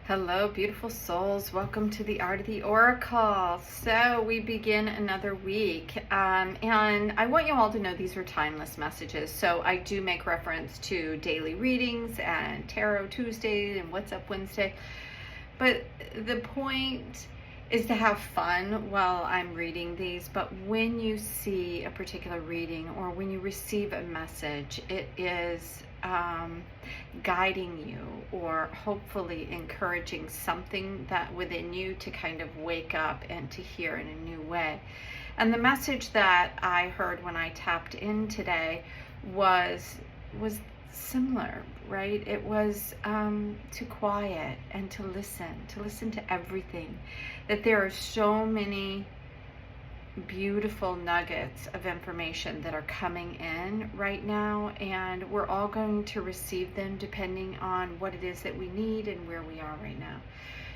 Hello, beautiful souls. Welcome to the Art of the Oracle. So we begin another week, and I want you all to know these are timeless messages. So I do make reference to daily readings and Tarot Tuesday and What's Up Wednesday. But the point is to have fun while I'm reading these. But when you see a particular reading or when you receive a message, it is guiding you or hopefully encouraging something that within you to kind of wake up and to hear in a new way. And the message that I heard when I tapped in today was similar, right? It was to quiet and to listen to everything. That there are so many beautiful nuggets of information that are coming in right now, and we're all going to receive them depending on what it is that we need and where we are right now.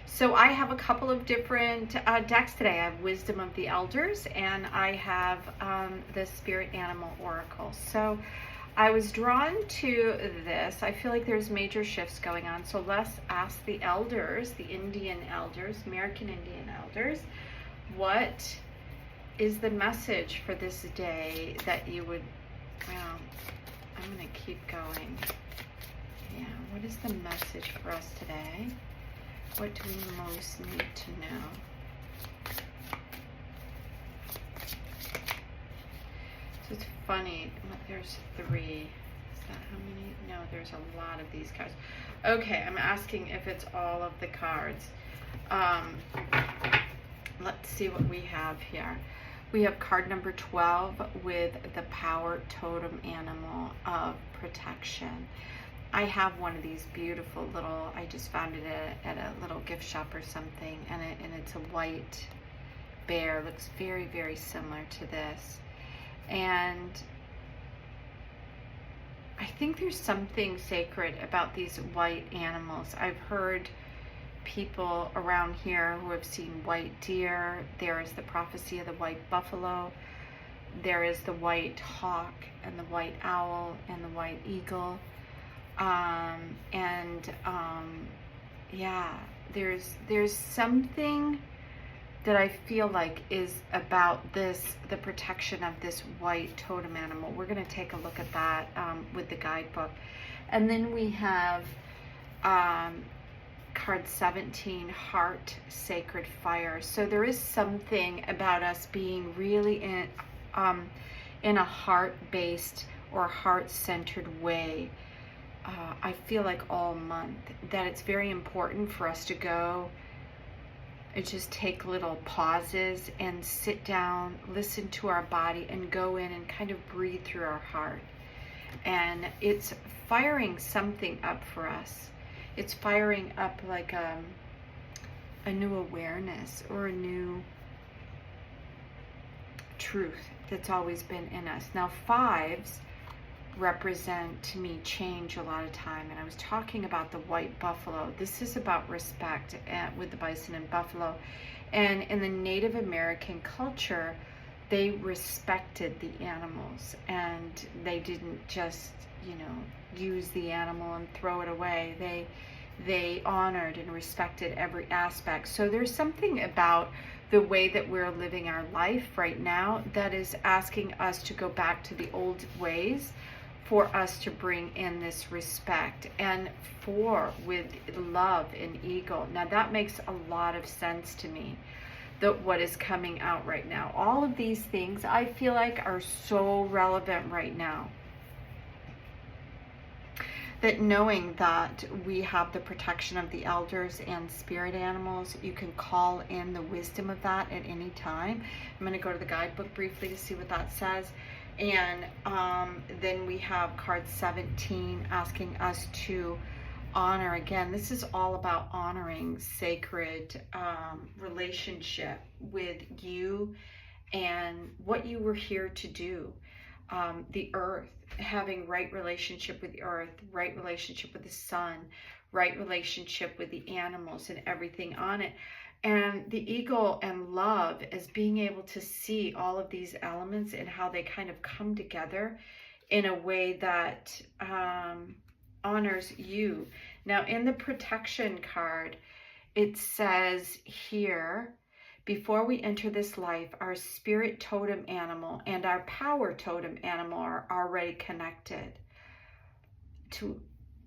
So I have a couple of different decks today. I have Wisdom of the Elders and I have the Spirit Animal Oracle. So I was drawn to this. I feel like there's major shifts going on. So let's ask the elders, the Indian elders, American Indian elders, what is the message for this day that you would, well, I'm going to keep going. Yeah, what is the message for us today? What do we most need to know? So it's funny, there's 3. Is that how many? No, there's a lot of these cards. Okay, I'm asking if it's all of the cards. Let's see what we have here. We have card number 12 with the power totem animal of protection. I have one of these beautiful little, I just found it at a little gift shop or something, and it's a white bear. Looks very, very similar to this. And I think there's something sacred about these white animals. I've heard people around here who have seen white deer. There is the prophecy of the white buffalo. There is the white hawk and the white owl and the white eagle. Yeah, there's something that I feel like is about this, the protection of this white totem animal. We're going to take a look at that with the guidebook. And then we have card 17, Heart, Sacred Fire. So there is something about us being really in a heart-based or heart-centered way. I feel like all month that it's very important for us to go and just take little pauses and sit down, listen to our body, and go in and kind of breathe through our heart. And it's firing something up for us. It's firing up like a new awareness or a new truth that's always been in us. Now, 5s represent to me change a lot of time, and I was talking about the white buffalo. This is about respect with the bison and buffalo, and in the Native American culture they respected the animals, and they didn't just use the animal and throw it away. They honored and respected every aspect. So there's something about the way that we're living our life right now that is asking us to go back to the old ways for us to bring in this respect and with love and ego. Now that makes a lot of sense to me, that what is coming out right now. All of these things I feel like are so relevant right now. That knowing that we have the protection of the elders and spirit animals, you can call in the wisdom of that at any time. I'm going to go to the guidebook briefly to see what that says. And then we have card 17 asking us to honor. Again, this is all about honoring sacred relationship with you and what you were here to do. The earth, having right relationship with the earth, right relationship with the sun, right relationship with the animals and everything on it. And the ego and love as being able to see all of these elements and how they kind of come together in a way that honors you. Now in the protection card, it says here, before we enter this life, our spirit totem animal and our power totem animal are already connected to,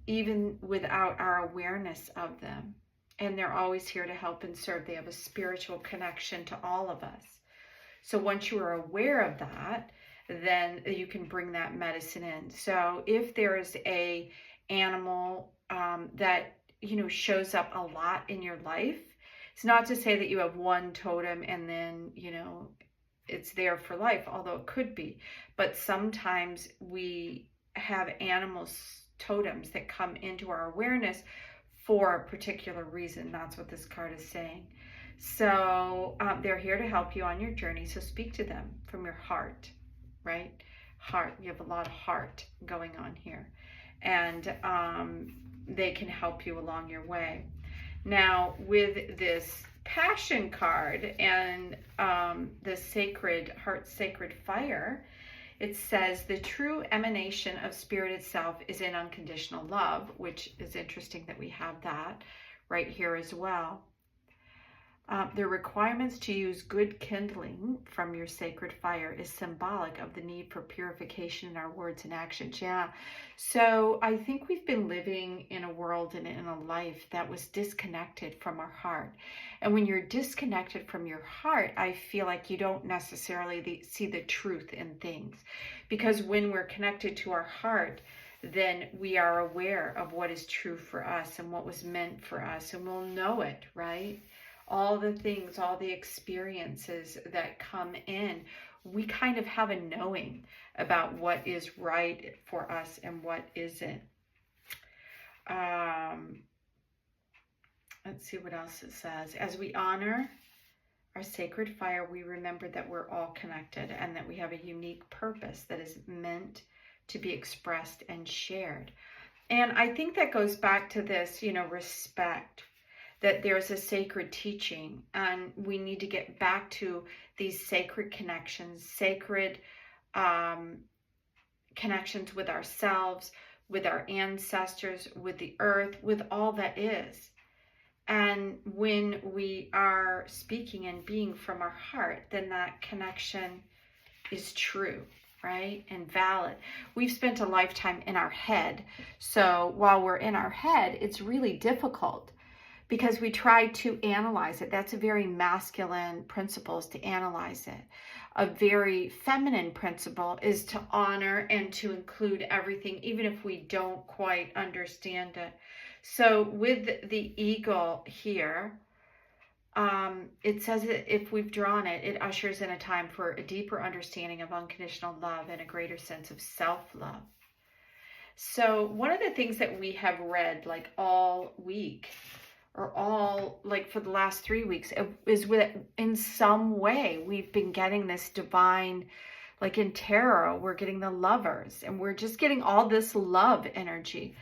even without our awareness of them. And they're always here to help and serve. They have a spiritual connection to all of us. So once you are aware of that, then you can bring that medicine in. So if there is a animal that, you know, shows up a lot in your life, it's not to say that you have one totem and then, you know, it's there for life, although it could be. But sometimes we have animals, totems that come into our awareness for a particular reason. That's what this card is saying. So they're here to help you on your journey. So speak to them from your heart, right? Heart. You have a lot of heart going on here. And they can help you along your way. Now, with this passion card and the sacred heart, sacred fire, it says the true emanation of spirit itself is in unconditional love, which is interesting that we have that right here as well. The requirements to use good kindling from your sacred fire is symbolic of the need for purification in our words and actions. Yeah. So I think we've been living in a world and in a life that was disconnected from our heart. And when you're disconnected from your heart, I feel like you don't necessarily see the truth in things. Because when we're connected to our heart, then we are aware of what is true for us and what was meant for us, and we'll know it, right? All the things, all the experiences that come in, we kind of have a knowing about what is right for us and what isn't. Let's see what else it says. As we honor our sacred fire, we remember that we're all connected and that we have a unique purpose that is meant to be expressed and shared. And I think that goes back to this, you know, respect, that there's a sacred teaching, and we need to get back to these sacred connections, sacred connections with ourselves, with our ancestors, with the earth, with all that is. And when we are speaking and being from our heart, then that connection is true, right? And valid. We've spent a lifetime in our head. So while we're in our head, it's really difficult, because we try to analyze it. That's a very masculine principle, is to analyze it. A very feminine principle is to honor and to include everything, even if we don't quite understand it. So with the eagle here, it says that if we've drawn it, it ushers in a time for a deeper understanding of unconditional love and a greater sense of self-love. So one of the things that we have read like all week, or all like for the last 3 weeks, is with, in some way we've been getting this divine, like in tarot, we're getting the lovers, and we're just getting all this love energy.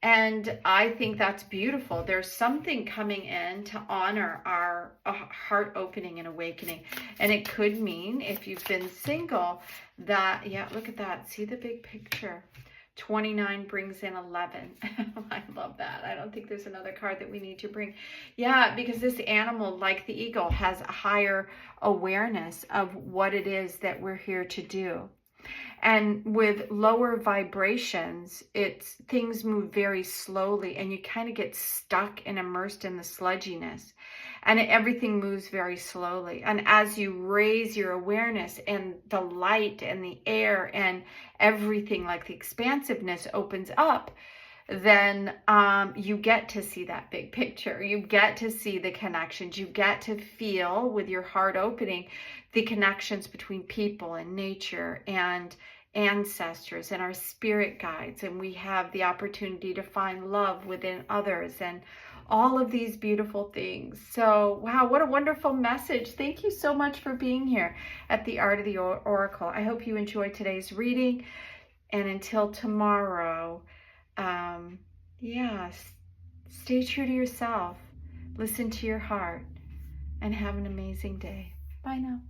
And I think that's beautiful. There's something coming in to honor our heart opening and awakening. And it could mean, if you've been single, that, yeah, look at that. See the big picture. 29 brings in 11. I love that. I don't think there's another card that we need to bring. Yeah, because this animal, like the eagle, has a higher awareness of what it is that we're here to do. And with lower vibrations, things move very slowly, and you kind of get stuck and immersed in the sludginess. And everything moves very slowly. And as you raise your awareness, and the light and the air and everything, like the expansiveness, opens up, then you get to see that big picture. You get to see the connections. You get to feel, with your heart opening, the connections between people and nature and ancestors and our spirit guides. And we have the opportunity to find love within others and all of these beautiful things. So, wow, what a wonderful message. Thank you so much for being here at the Art of the Oracle. I hope you enjoyed today's reading. And until tomorrow, stay true to yourself, listen to your heart, and have an amazing day. Bye now.